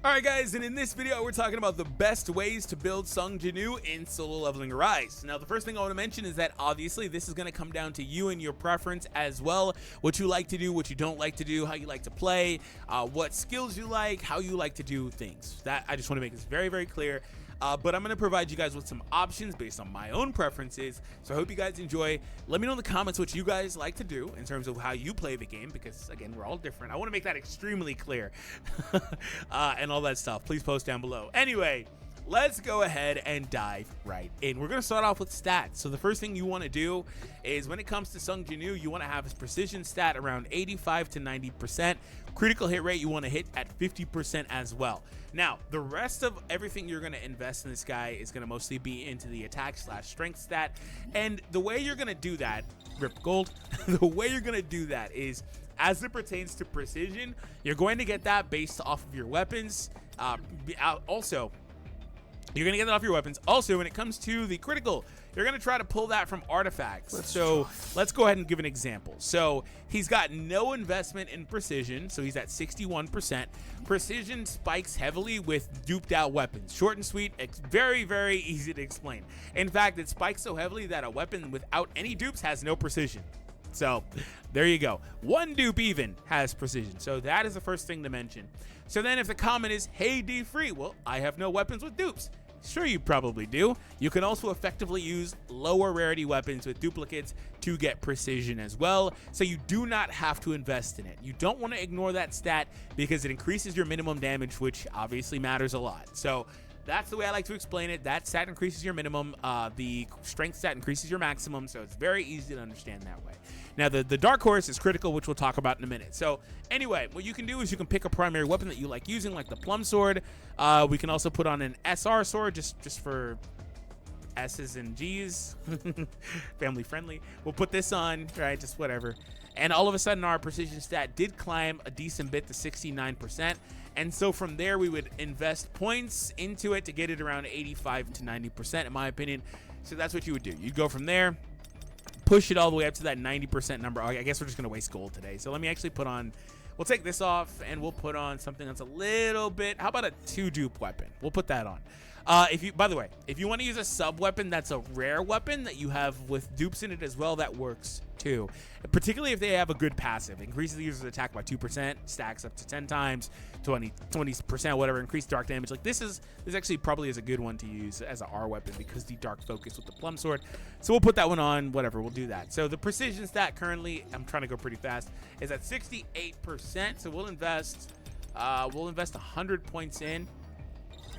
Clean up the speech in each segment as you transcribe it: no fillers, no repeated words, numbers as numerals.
Alright guys, and in this video we're talking about the best ways to build Sung JinWoo in Solo Leveling Rise. Now the first thing I want to mention is that obviously this is going to come down to you and your preference as well. What you like to do, what you don't like to do, how you like to play, what skills you like, how you like to do things. That I just want to make this very, very clear. But I'm going to provide you guys with some options based on my own preferences. So I hope you guys enjoy. Let me know in the comments what you guys like to do in terms of how you play the game, because again, we're all different. I want to make that extremely clear and all that stuff. Please post down below. Anyway, let's go ahead and dive right in. We're going to start off with stats. So the first thing you want to do is when it comes to Sung JinWoo, you want to have his precision stat around 85 to 90%. Critical hit rate you want to hit at 50% as well. Now, the rest of everything you're going to invest in this guy is going to mostly be into the attack/strength stat. And the way you're going to do that, rip gold, the way you're going to do that is as it pertains to precision, you're going to get that based off of your weapons. Also, you're going to get that off your weapons. Also, when it comes to the critical, you're going to try to pull that from artifacts. Let's go ahead and give an example. So he's got no investment in precision, so he's at 61%. Precision spikes heavily with duped out weapons. Short and sweet, it's very, very easy to explain. In fact, it spikes so heavily that a weapon without any dupes has no precision. So there you go. One dupe even has precision. So that is the first thing to mention. So then if the comment is, hey, D free, well, I have no weapons with dupes. Sure, you probably do. You can also effectively use lower rarity weapons with duplicates to get precision as well. So you do not have to invest in it. You don't want to ignore that stat because it increases your minimum damage, which obviously matters a lot. So that's the way I like to explain it. That stat increases your minimum. The strength stat increases your maximum. So it's very easy to understand that way. Now, the dark horse is critical, which we'll talk about in a minute. So anyway, what you can do is you can pick a primary weapon that you like using, like the plum sword. We can also put on an SR sword just for S's and G's, family friendly. We'll put this on, right? Just whatever. And all of a sudden, our precision stat did climb a decent bit to 69%. And so from there, we would invest points into it to get it around 85 to 90%, in my opinion. So that's what you would do. You'd go from there, push it all the way up to that 90% number. I guess we're just going to waste gold today. So let me actually put on, we'll take this off and we'll put on something that's a little bit, how about a 2-dupe weapon? We'll put that on. By the way, if you want to use a sub weapon that's a rare weapon that you have with dupes in it as well, that works too. Particularly if they have a good passive. Increases the user's attack by 2%, stacks up to 10 times, 20%, whatever, increased dark damage. Like this actually probably is a good one to use as a R weapon because the dark focus with the plum sword. So we'll put that one on, whatever, we'll do that. So the precision stat currently, I'm trying to go pretty fast, is at 68%. So we'll invest 100 points in.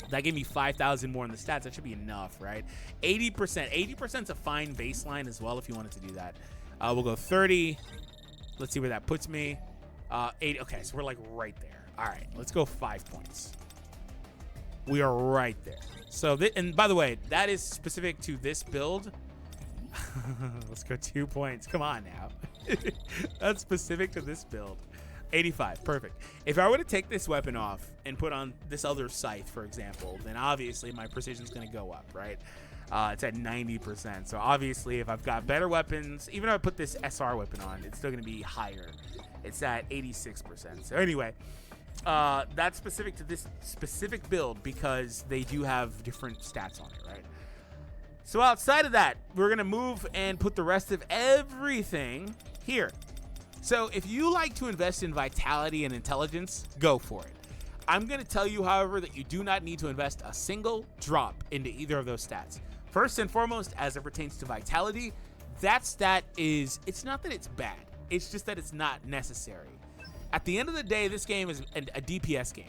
That gave me 5,000 more in the stats. That should be enough, right? 80% is a fine baseline as well if you wanted to do that. We'll go 30. Let's see where that puts me. 80. Okay, so we're like right there. All right, let's go 5 points. We are right there. So, and by the way, that is specific to this build. Let's go 2 points. Come on now. That's specific to this build. 85, perfect. If I were to take this weapon off and put on this other scythe, for example, then obviously my precision is going to go up, right? It's at 90%. So obviously if I've got better weapons, even if I put this SR weapon on, it's still going to be higher. It's at 86%. So anyway, that's specific to this specific build because they do have different stats on it, right? So outside of that, we're going to move and put the rest of everything here. So if you like to invest in vitality and intelligence, go for it. I'm going to tell you, however, that you do not need to invest a single drop into either of those stats. First and foremost, as it pertains to vitality, that stat is, it's not that it's bad. It's just that it's not necessary. At the end of the day, this game is a DPS game.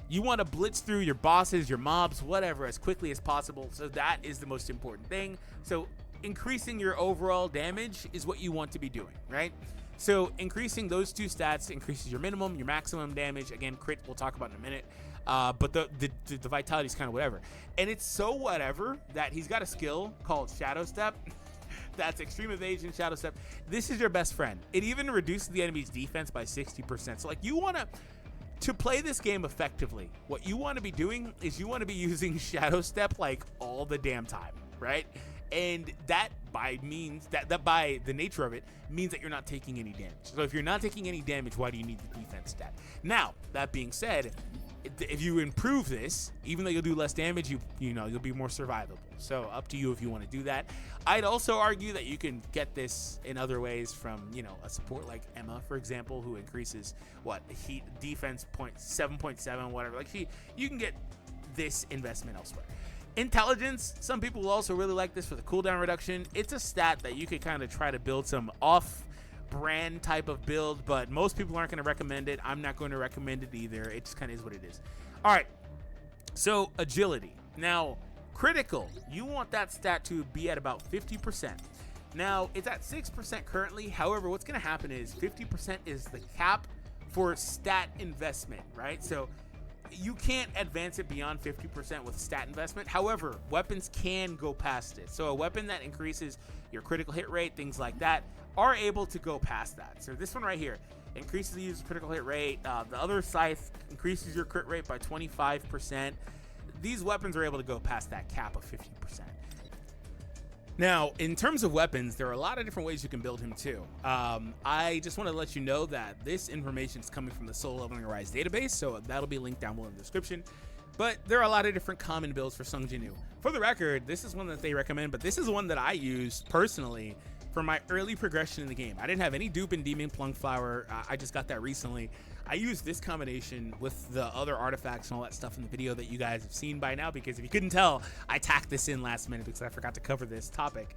You want to blitz through your bosses, your mobs, whatever, as quickly as possible. So that is the most important thing. So increasing your overall damage is what you want to be doing, right? So increasing those two stats increases your minimum, your maximum damage. Again, crit we'll talk about in a minute. But the vitality is kind of whatever. And it's so whatever that he's got a skill called Shadow Step. That's extreme evasion, Shadow Step. This is your best friend. It even reduces the enemy's defense by 60%. So like you want to play this game effectively, what you want to be doing is you want to be using Shadow Step like all the damn time, right? And that by the nature of it means that you're not taking any damage. So if you're not taking any damage, why do you need the defense stat? Now, that being said, if you improve this, even though you'll do less damage, you'll be more survivable. So up to you if you want to do that. I'd also argue that you can get this in other ways from, a support like Emma, for example, who increases heat defense 7.7, whatever. Like you can get this investment elsewhere. Intelligence, some people will also really like this for the cooldown reduction. It's a stat that you could kind of try to build some off-brand type of build, but most people aren't going to recommend it. I'm not going to recommend it either. It just kind of is what it is. All right, so agility. Now, critical, you want that stat to be at about 50%. Now, it's at 6% currently. However, what's going to happen is 50% is the cap for stat investment, right? So you can't advance it beyond 50% with stat investment. However, weapons can go past it. So a weapon that increases your critical hit rate, things like that, are able to go past that. So this one right here increases the user's critical hit rate. The other scythe increases your crit rate by 25%. These weapons are able to go past that cap of 50%. Now, in terms of weapons, there are a lot of different ways you can build him too. I just want to let you know that this information is coming from the Solo Leveling Arise database, so that'll be linked down below in the description. But there are a lot of different common builds for Sung Jinwoo. For the record, this is one that they recommend, but this is one that I use personally for my early progression in the game. I didn't have any dupe in Demon Plum Flower. I just got that recently. I used this combination with the other artifacts and all that stuff in the video that you guys have seen by now, because if you couldn't tell, I tacked this in last minute because I forgot to cover this topic.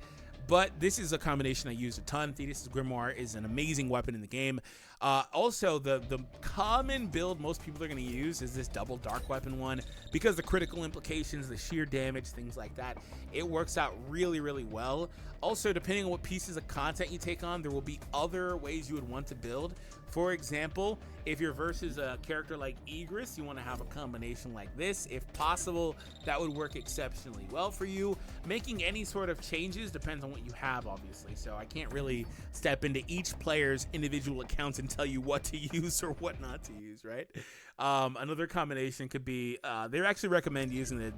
But this is a combination I use a ton. Thetis' Grimoire is an amazing weapon in the game. Also, the common build most people are going to use is this double dark weapon one, because the critical implications, the sheer damage, things like that, it works out really, really well. Also, depending on what pieces of content you take on, there will be other ways you would want to build. For example, if you're versus a character like Egress, you want to have a combination like this. If possible, that would work exceptionally well for you. Making any sort of changes depends on what you have, obviously, so I can't really step into each player's individual accounts and tell you what to use or what not to use, right? Another combination could be, they actually recommend using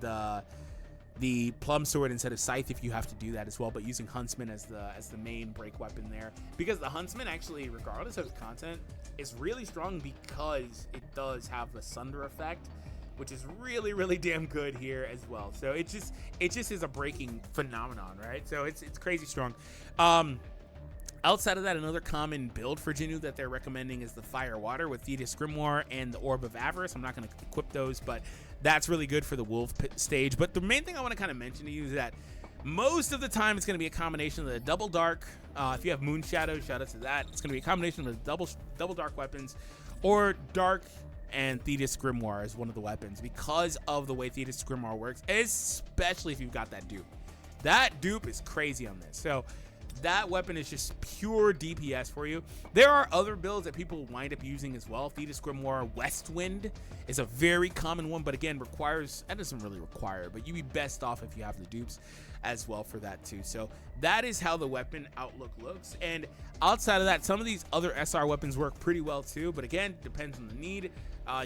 the Plum Sword instead of Scythe if you have to do that as well, but using Huntsman as the main break weapon there, because the Huntsman actually, regardless of its content, is really strong because it does have the Sunder effect, which is really, really damn good here as well. So it just is a breaking phenomenon, right? So it's crazy strong. Outside of that, another common build for Jinwoo that they're recommending is the Fire Water with Thetis Grimoire and the Orb of Avarice. I'm not going to equip those, but that's really good for the Wolf stage. But the main thing I want to kind of mention to you is that most of the time it's going to be a combination of the double dark. If you have Moon Shadow, shout out to that. It's going to be a combination of the double dark weapons, or dark and Thetis Grimoire is one of the weapons, because of the way Thetis Grimoire works, especially if you've got that dupe. That dupe is crazy on this. So that weapon is just pure DPS for you. There are other builds that people wind up using as well. Thetis Grimoire Westwind is a very common one, but again, that doesn't really require, but you'd be best off if you have the dupes as well for that too. So that is how the weapon outlook looks. And outside of that, some of these other SR weapons work pretty well too, but again, depends on the need.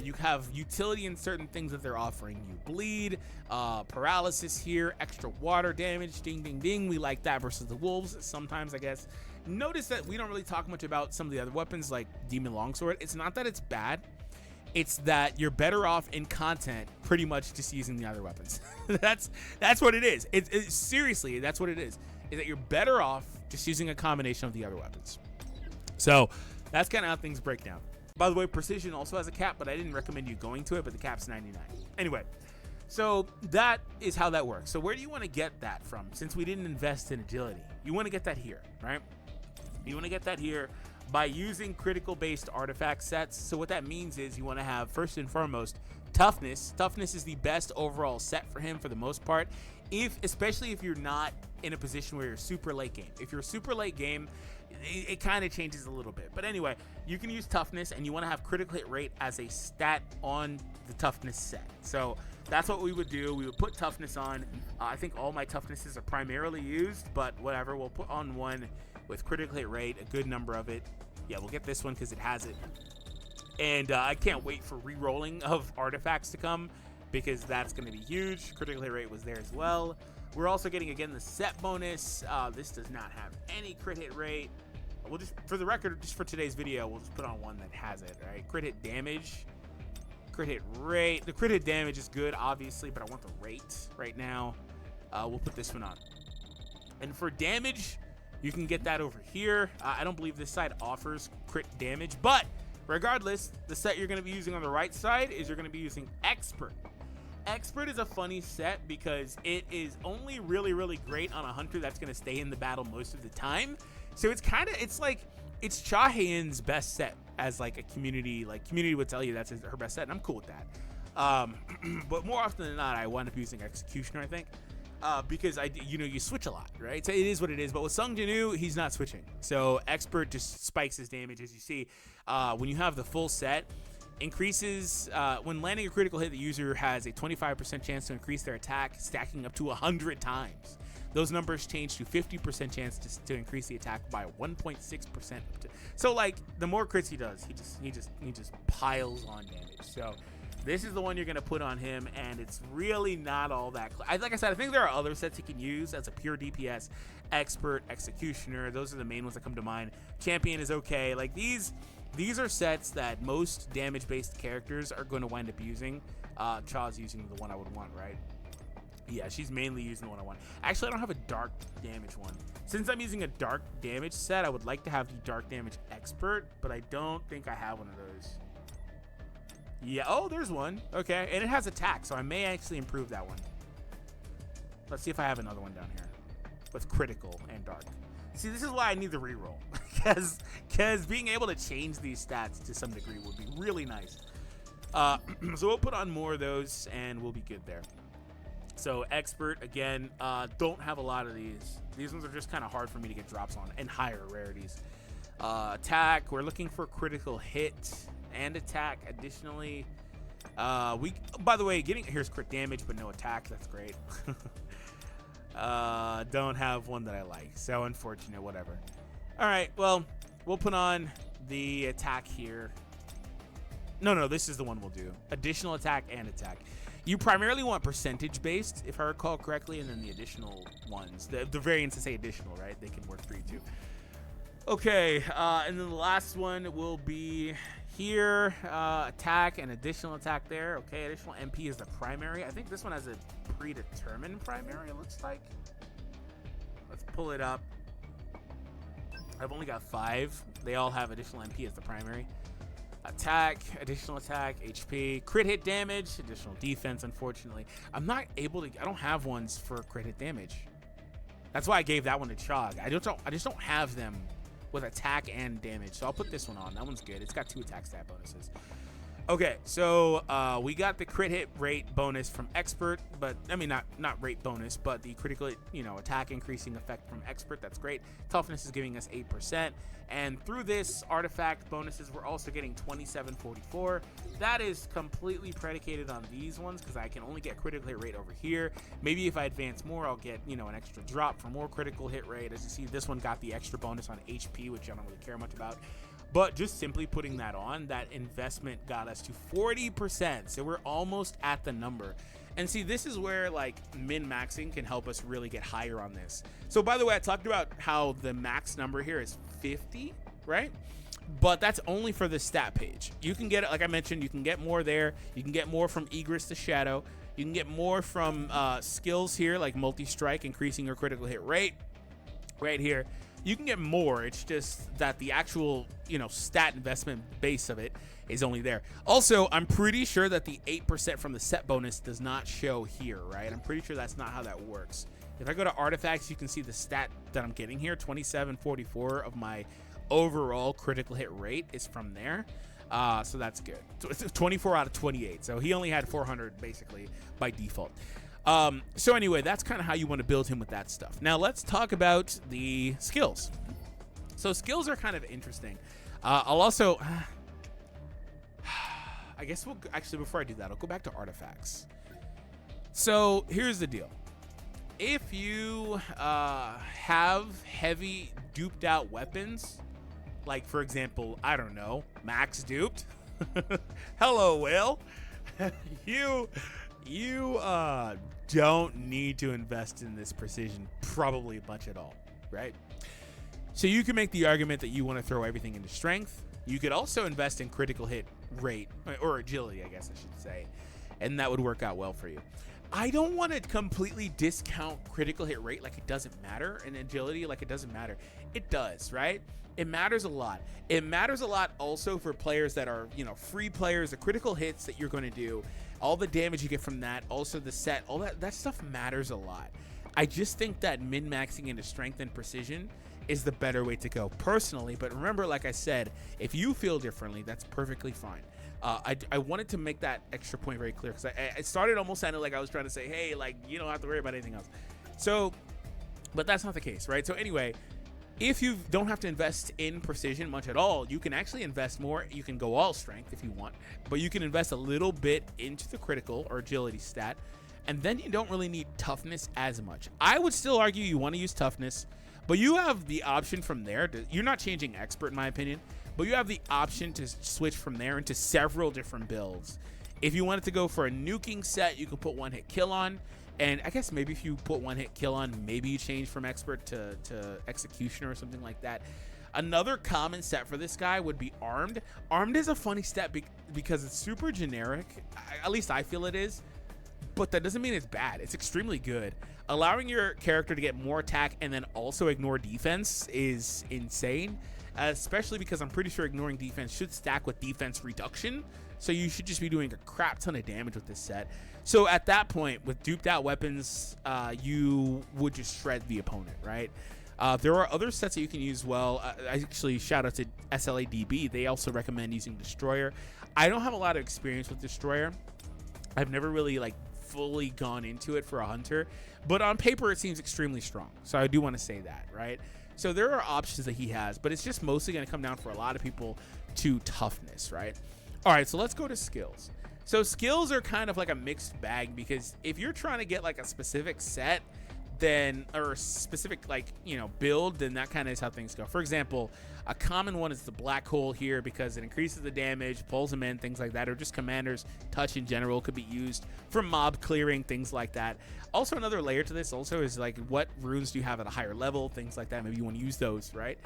You have utility in certain things that they're offering you. Bleed, paralysis here, extra water damage, ding, ding, ding. We like that versus the wolves sometimes, I guess. Notice that we don't really talk much about some of the other weapons like Demon Longsword. It's not that it's bad. It's that you're better off in content pretty much just using the other weapons. That's what it is. Seriously, that's what it is that you're better off just using a combination of the other weapons. So that's kind of how things break down. By the way, Precision also has a cap, but I didn't recommend you going to it, but the cap's 99. Anyway, so that is how that works. So where do you want to get that from? Since we didn't invest in agility, you want to get that here, right? You want to get that here by using critical-based artifact sets. So what that means is you want to have, first and foremost, toughness. Toughness is the best overall set for him for the most part, especially if you're not in a position where you're super late game. If you're super late game, it kind of changes a little bit. But anyway, you can use toughness, and you want to have critical hit rate as a stat on the toughness set. So that's what we would do. We would put toughness on. I think all my toughnesses are primarily used, but whatever. We'll put on one with critical hit rate, a good number of it. Yeah, we'll get this one because it has it. And I can't wait for re-rolling of artifacts to come, because that's going to be huge. Critical hit rate was there as well. We're also getting, again, the set bonus. This does not have any crit hit rate. We'll just, for the record, just for today's video, we'll just put on one that has it, right? Crit hit damage, crit hit rate. The crit hit damage is good, obviously, but I want the rate right now. We'll put this one on. And for damage, you can get that over here. I don't believe this side offers crit damage, but regardless, the set you're going to be using on the right side is you're going to be using Expert. Expert is a funny set because it is only really great on a hunter that's going to stay in the battle most of the time. So it's kind of, it's like, it's Chahayan's best set as like a community, like community would tell you that's her best set, and I'm cool with that. But more often than not, I wind up using Executioner, I think, because you switch a lot, right? So it is what it is. But with Sung Jinwoo, he's not switching. So Expert just spikes his damage, as you see. When you have the full set, increases when landing a critical hit, the user has a 25% chance to increase their attack, stacking up to 100 times. Those numbers change to 50% chance to increase the attack by 1.6%. So like the more crits he does, he just piles on damage. So this is the one you're gonna put on him, and it's really not all that. Like I said, I think there are other sets he can use as a pure DPS. Expert, Executioner, those are the main ones that come to mind. Champion is okay. Like these are sets that most damage-based characters are going to wind up using. Cha's using the one I would want, right? Yeah, she's mainly using the one I want. Actually, I don't have a dark damage one. Since I'm using a dark damage set, I would like to have the dark damage Expert, but I don't think I have one of those. Yeah, oh, there's one. Okay, and it has attack, so I may actually improve that one. Let's see if I have another one down here with critical and dark. See, this is why I need the reroll, because being able to change these stats to some degree would be really nice. So we'll put on more of those, and we'll be good there. So Expert, again, don't have a lot of these. These ones are just kind of hard for me to get drops on, and higher rarities. Attack, we're looking for critical hit and attack. Additionally, by the way, here's crit damage, but no attack. That's great. Don't have one that I like, so unfortunate, whatever. All right, well, we'll put on the attack here. No, this is the one we'll do. Additional attack and attack. You primarily want percentage based, if I recall correctly, and then the additional ones, the variants that say additional, right? They can work for you too. Okay, and then the last one will be here, attack and additional attack there. Okay, additional MP is the primary. I think this one has a predetermined primary, it looks like. Let's pull it up. I've only got 5. They all have additional MP as the primary. Attack, additional attack, HP, crit hit damage, additional defense. Unfortunately, I don't have ones for crit hit damage. That's why I gave that one to Chog. I just don't have them with attack and damage. So I'll put this one on. That one's good. It's got 2 attack stat bonuses. Okay, so we got the crit hit rate bonus from Expert, but I mean not rate bonus, but the critical, attack increasing effect from Expert. That's great. Toughness is giving us 8%, and through this artifact bonuses, we're also getting 2744. That is completely predicated on these ones because I can only get critical hit rate over here. Maybe if I advance more, I'll get an extra drop for more critical hit rate. As you see, this one got the extra bonus on HP, which I don't really care much about. But just simply putting that on, that investment got us to 40%. So we're almost at the number. And see, this is where like min-maxing can help us really get higher on this. So by the way, I talked about how the max number here is 50, right? But that's only for the stat page. You can get it, like I mentioned, you can get more there. You can get more from Egress to Shadow. You can get more from skills here, like multi-strike, increasing your critical hit rate right here. You can get more. It's just that the actual, stat investment base of it is only there. Also, I'm pretty sure that the 8% from the set bonus does not show here, right? I'm pretty sure that's not how that works. If I go to artifacts, you can see the stat that I'm getting here. 2744 of my overall critical hit rate is from there. So that's good. So it's 24 out of 28. So he only had 400 basically by default. So anyway, that's kind of how you want to build him with that stuff. Now let's talk about the skills. So skills are kind of interesting. I'll also, I guess actually before I do that, I'll go back to artifacts. So here's the deal. If you have heavy duped out weapons, like for example, I don't know, max duped. Hello, Will. You don't need to invest in this precision probably much at all, right? So you can make the argument that you want to throw everything into strength. You could also invest in critical hit rate, or agility, I guess I should say, and that would work out well for you. I don't want to completely discount critical hit rate like it doesn't matter, and agility like it doesn't matter. It does, right? It matters a lot. It matters a lot also for players that are, free players, the critical hits that you're going to do, all the damage you get from that, also the set, all that stuff matters a lot. I just think that min-maxing into strength and precision is the better way to go personally. But remember, like I said, if you feel differently, that's perfectly fine. I wanted to make that extra point very clear because I started almost sounding like I was trying to say, hey, like, you don't have to worry about anything else. So, but that's not the case, right? So anyway, if you don't have to invest in precision much at all, you can actually invest more. You can go all strength if you want, but you can invest a little bit into the critical or agility stat, and then you don't really need toughness as much. I would still argue you want to use toughness, but you have the option from there. You're not changing expert, in my opinion, but you have the option to switch from there into several different builds. If you wanted to go for a nuking set, you could put one hit kill on. And I guess maybe if you put one hit kill on, maybe you change from expert to executioner or something like that. Another common set for this guy would be armed. Armed is a funny step because it's super generic. At least I feel it is. But that doesn't mean it's bad. It's extremely good. Allowing your character to get more attack and then also ignore defense is insane. Especially because I'm pretty sure ignoring defense should stack with defense reduction. So you should just be doing a crap ton of damage with this set. So at that point, with duped out weapons, you would just shred the opponent, right? There are other sets that you can use well. I actually shout out to SLADB. They also recommend using Destroyer. I don't have a lot of experience with Destroyer. I've never really fully gone into it for a hunter, but on paper it seems extremely strong. So I do want to say that, right? So there are options that he has, but it's just mostly going to come down for a lot of people to toughness, right? All right, so let's go to skills. So skills are kind of like a mixed bag because if you're trying to get like a specific set, then or a specific build, then that kind of is how things go. For example, a common one is the black hole here because it increases the damage, pulls them in, things like that, or just commander's touch in general could be used for mob clearing, things like that. Also, another layer to this also is like what runes do you have at a higher level, things like that. Maybe you want to use those, right?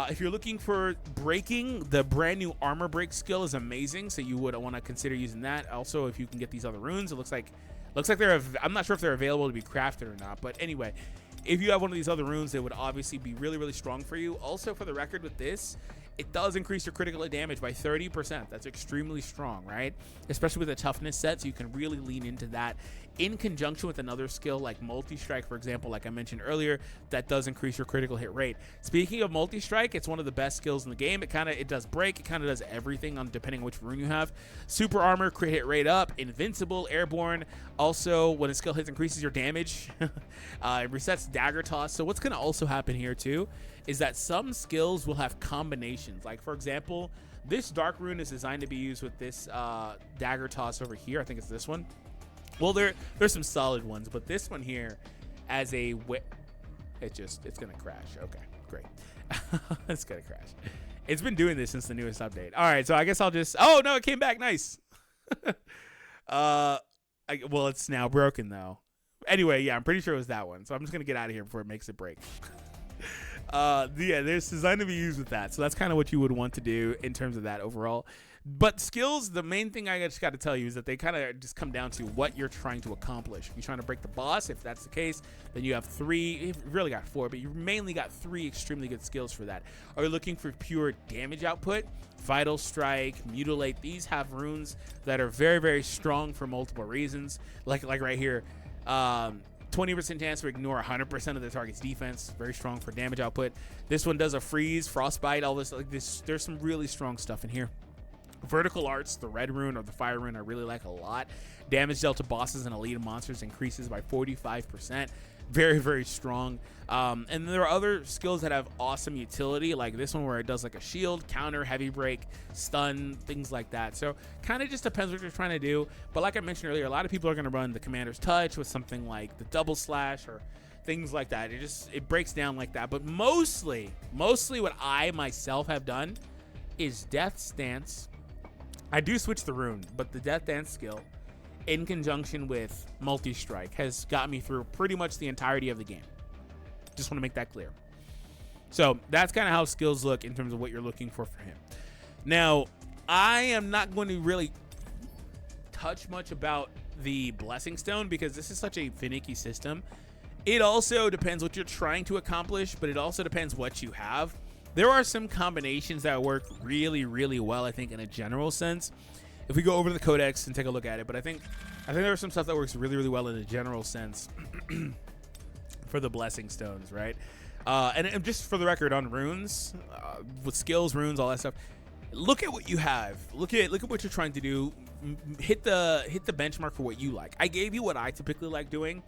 If you're looking for breaking, the brand new armor break skill is amazing, so you would want to consider using that. Also, if you can get these other runes, it looks like they're, I'm not sure if they're available to be crafted or not, but anyway, if you have one of these other runes, it would obviously be really, really strong for you. Also, for the record with this, it does increase your critical hit damage by 30%. That's extremely strong, right? Especially with a toughness set, so you can really lean into that in conjunction with another skill like multi-strike, for example, like I mentioned earlier, that does increase your critical hit rate. Speaking of multi-strike, it's one of the best skills in the game. It does break, it kind of does everything on depending on which rune you have. Super armor, crit hit rate up, invincible, airborne. Also, when a skill hits, increases your damage. It resets dagger toss. So what's going to also happen here too is that some skills will have combinations. Like for example, this dark rune is designed to be used with this dagger toss over here. I think it's this one. Well, there's some solid ones, but this one here as a it's gonna crash. Okay, great. It's gonna crash. It's been doing this since the newest update. All right, so I guess I'll just, oh no, it came back. Nice. Well, it's now broken though. Anyway, yeah, I'm pretty sure it was that one. So I'm just gonna get out of here before it makes it break. Yeah, there's designed to be used with that. So that's kind of what you would want to do in terms of that overall. But skills, the main thing I just got to tell you is that they kind of just come down to what you're trying to accomplish. If you're trying to break the boss, if that's the case, then you have three. You've really got four, but you mainly got three extremely good skills for that. Are you looking for pure damage output? Vital Strike, Mutilate. These have runes that are very, very strong for multiple reasons. Like right here. 20% chance to ignore 100% of the target's defense. Very strong for damage output. This one does a freeze, frostbite, all this. Like this, there's some really strong stuff in here. Vertical arts, the red rune or the fire rune, I really like a lot. Damage dealt to bosses and elite monsters increases by 45%. Very, very strong. And there are other skills that have awesome utility, like this one where it does like a shield, counter, heavy break, stun, things like that. So kind of just depends what you're trying to do. But like I mentioned earlier, a lot of people are going to run the commander's touch with something like the double slash or things like that. It breaks down like that. But mostly what I myself have done is Death Stance. I do switch the rune, but the Death Dance skill in conjunction with multi-strike has got me through pretty much the entirety of the game. Just want to make that clear. So that's kind of how skills look in terms of what you're looking for him. Now, I am not going to really touch much about the Blessing Stone because this is such a finicky system. It also depends what you're trying to accomplish, but it also depends what you have. There are some combinations that work really, really well, I think, in a general sense. If we go over the codex and take a look at it, but I think there are some stuff that works really, really well in a general sense for the Blessing Stones, right? And just for the record, on runes, with skills, runes, all that stuff, look at what you have. Look at what you're trying to do. Hit the benchmark for what you like. I gave you what I typically like doing.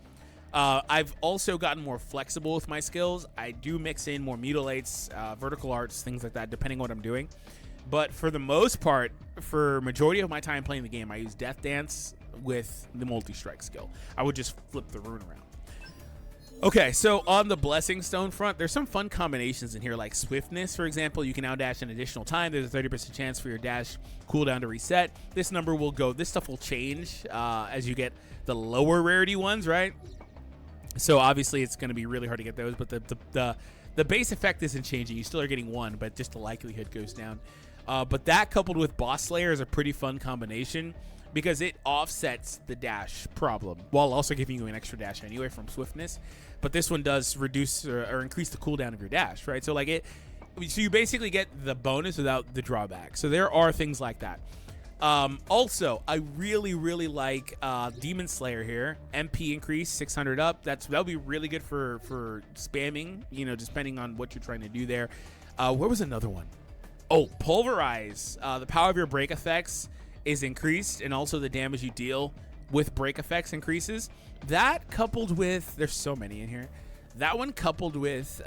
I've also gotten more flexible with my skills. I do mix in more mutilates, vertical arts, things like that, depending on what I'm doing. But for the most part, for majority of my time playing the game, I use Death Dance with the multi-strike skill. I would just flip the rune around. Okay, so on the Blessing Stone front, there's some fun combinations in here, like Swiftness, for example. You can now dash an additional time. There's a 30% chance for your dash cooldown to reset. This stuff will change as you get the lower rarity ones, right? So obviously it's going to be really hard to get those, but the base effect isn't changing. You still are getting one, but just the likelihood goes down. But that coupled with Boss Slayer is a pretty fun combination because it offsets the dash problem while also giving you an extra dash anyway from Swiftness. But this one does reduce or increase the cooldown of your dash, right? So so you basically get the bonus without the drawback. So there are things like that. Also, I really, really like Demon Slayer here. MP increase 600 up. That'll be really good for spamming, just depending on what you're trying to do there. Where was another one? Oh, Pulverize. The power of your break effects is increased, and also the damage you deal with break effects increases. That coupled with, there's so many in here. That one coupled with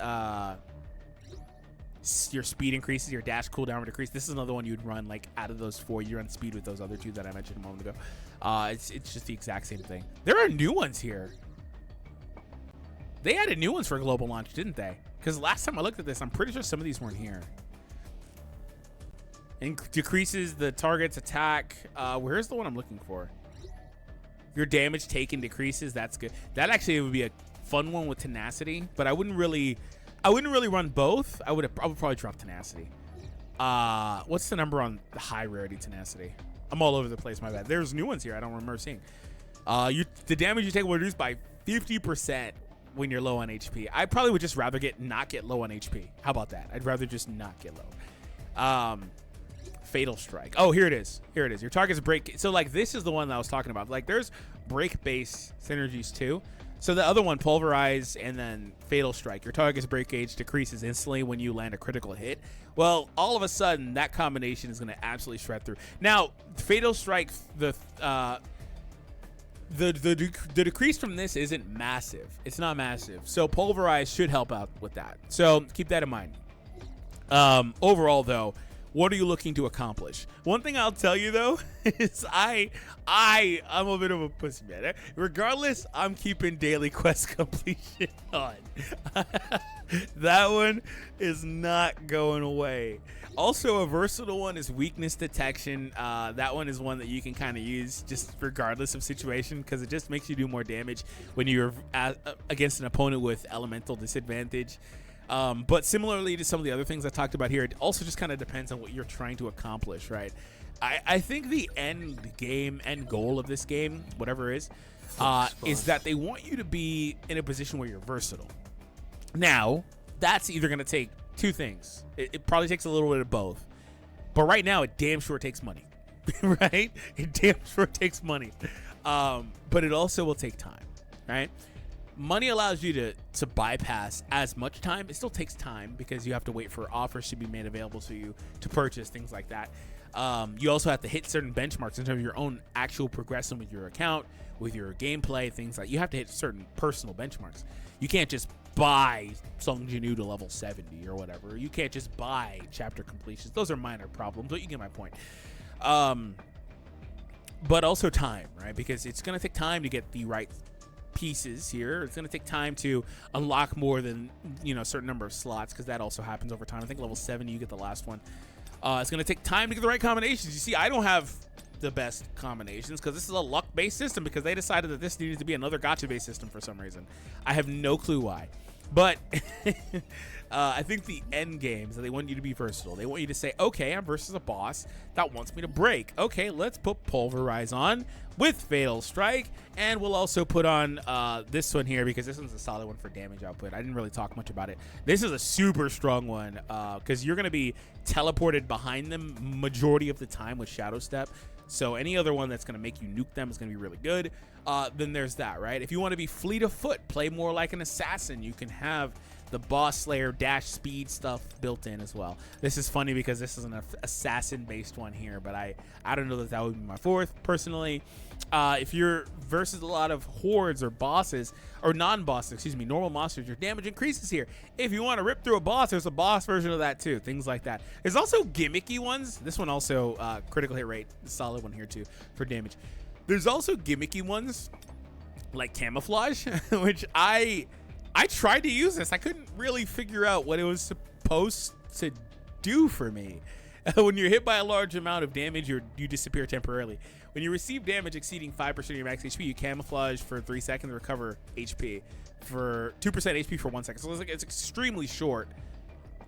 your speed increases, your dash cooldown would decrease. This is another one you'd run like out of those four. You run speed with those other two that I mentioned a moment ago. It's just the exact same thing. There are new ones here. They added new ones for global launch, didn't they? Because last time I looked at this, I'm pretty sure some of these weren't here. Decreases the target's attack. Where's the one I'm looking for? Your damage taken decreases. That's good. That actually would be a fun one with tenacity, but I wouldn't really run both. I would probably drop tenacity. What's the number on the high rarity tenacity? I'm all over the place. My bad. There's new ones here I don't remember seeing. The damage you take will reduce by 50% when you're low on HP. I probably would just rather not get low on HP. How about that? I'd rather just not get low. Fatal Strike. Oh, here it is. Here it is. Your target's break. So like this is the one that I was talking about. Like there's break base synergies too. So the other one, Pulverize and then Fatal Strike. Your target's break gauge decreases instantly when you land a critical hit. Well, all of a sudden that combination is going to absolutely shred through. Now, Fatal Strike, the decrease from this isn't massive. It's not massive. So Pulverize should help out with that. So keep that in mind. Overall though, what are you looking to accomplish? One thing I'll tell you though is I'm a bit of a pussy man. Regardless, I'm keeping daily quest completion on. That one is not going away. Also, a versatile one is weakness detection. That one is one that you can kind of use just regardless of situation because it just makes you do more damage when you're against an opponent with elemental disadvantage. But similarly to some of the other things I talked about here, it also just kind of depends on what you're trying to accomplish, right? I think the end goal of this game, whatever it is that they want you to be in a position where you're versatile. Now, that's either going to take two things. It probably takes a little bit of both. But right now, it damn sure takes money, right? It damn sure takes money. But it also will take time, right? Money allows you to bypass as much time. It still takes time because you have to wait for offers to be made available to you to purchase, things like that. You also have to hit certain benchmarks in terms of your own actual progression with your account, with your gameplay, things like you have to hit certain personal benchmarks. You can't just buy Sung Jinwoo to level 70 or whatever. You can't just buy chapter completions. Those are minor problems, but you get my point. But also time, right? Because it's going to take time to get the right pieces here. It's going to take time to unlock more than a certain number of slots because that also happens over time. I think level 70 you get the last one. It's going to take time to get the right combinations. You see, I don't have the best combinations, because this is a luck-based system, because they decided that this needed to be another gacha-based system for some reason. I have no clue why. But I think the end games, they want you to be versatile. They want you to say, okay, I'm versus a boss that wants me to break. Okay, let's put Pulverize on with Fatal Strike, and we'll also put on this one here, because this one's a solid one for damage output. I didn't really talk much about it. This is a super strong one, because you're going to be teleported behind them majority of the time with Shadow Step. So any other one that's going to make you nuke them is going to be really good. Then there's that, right? If you want to be fleet of foot, play more like an assassin, you can have the Boss Slayer dash speed stuff built in as well. This is funny because this is an assassin-based one here, but I don't know that that would be my fourth, personally. If you're versus a lot of hordes or bosses, or non-bosses, excuse me, normal monsters, your damage increases here. If you want to rip through a boss, there's a boss version of that too, things like that. There's also gimmicky ones. This one also, critical hit rate, solid one here too for damage. There's also gimmicky ones like camouflage, which I tried to use this. I couldn't really figure out what it was supposed to do for me. When you're hit by a large amount of damage, you disappear temporarily. When you receive damage exceeding 5% of your max HP, you camouflage for 3 seconds and recover HP for 2% HP for 1 second. So it's extremely short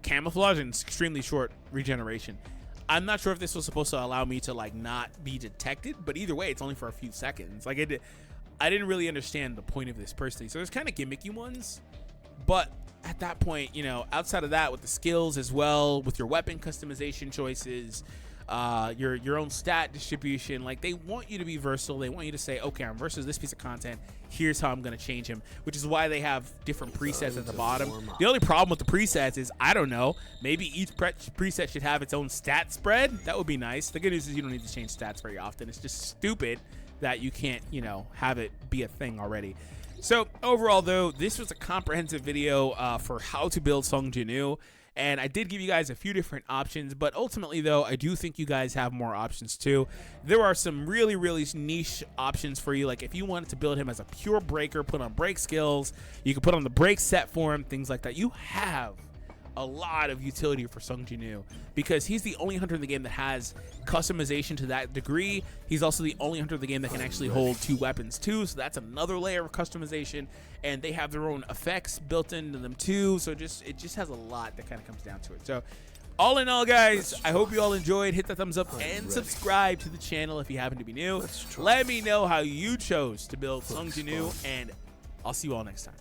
camouflage and extremely short regeneration. I'm not sure if this was supposed to allow me to like not be detected, but either way, it's only for a few seconds. Like I didn't really understand the point of this personally. So there's kind of gimmicky ones, but at that point, you know, outside of that, with the skills as well, with your weapon customization choices, your own stat distribution, like they want you to be versatile. They want you to say, okay, I'm versus this piece of content. Here's how I'm going to change him, which is why they have different presets at the bottom. The only problem with the presets is, I don't know, maybe each preset should have its own stat spread. That would be nice. The good news is you don't need to change stats very often. It's just stupid that you can't, you know, have it be a thing already. So overall, though, this was a comprehensive video for how to build Sung JinWoo. And I did give you guys a few different options, but ultimately, though, I do think you guys have more options, too. There are some really, really niche options for you. Like, if you wanted to build him as a pure breaker, put on break skills, you can put on the break set for him, things like that. You have a lot of utility for Sung JinWoo, because he's the only hunter in the game that has customization to that degree. He's also the only hunter in the game that can actually hold 2 weapons, too, so that's another layer of customization. And they have their own effects built into them too, so it just has a lot that kind of comes down to it. So all in all, guys, I hope you all enjoyed. Hit that thumbs up and subscribe to the channel if you happen to be new. Let me know how you chose to build Sung JinWoo, and I'll see you all next time.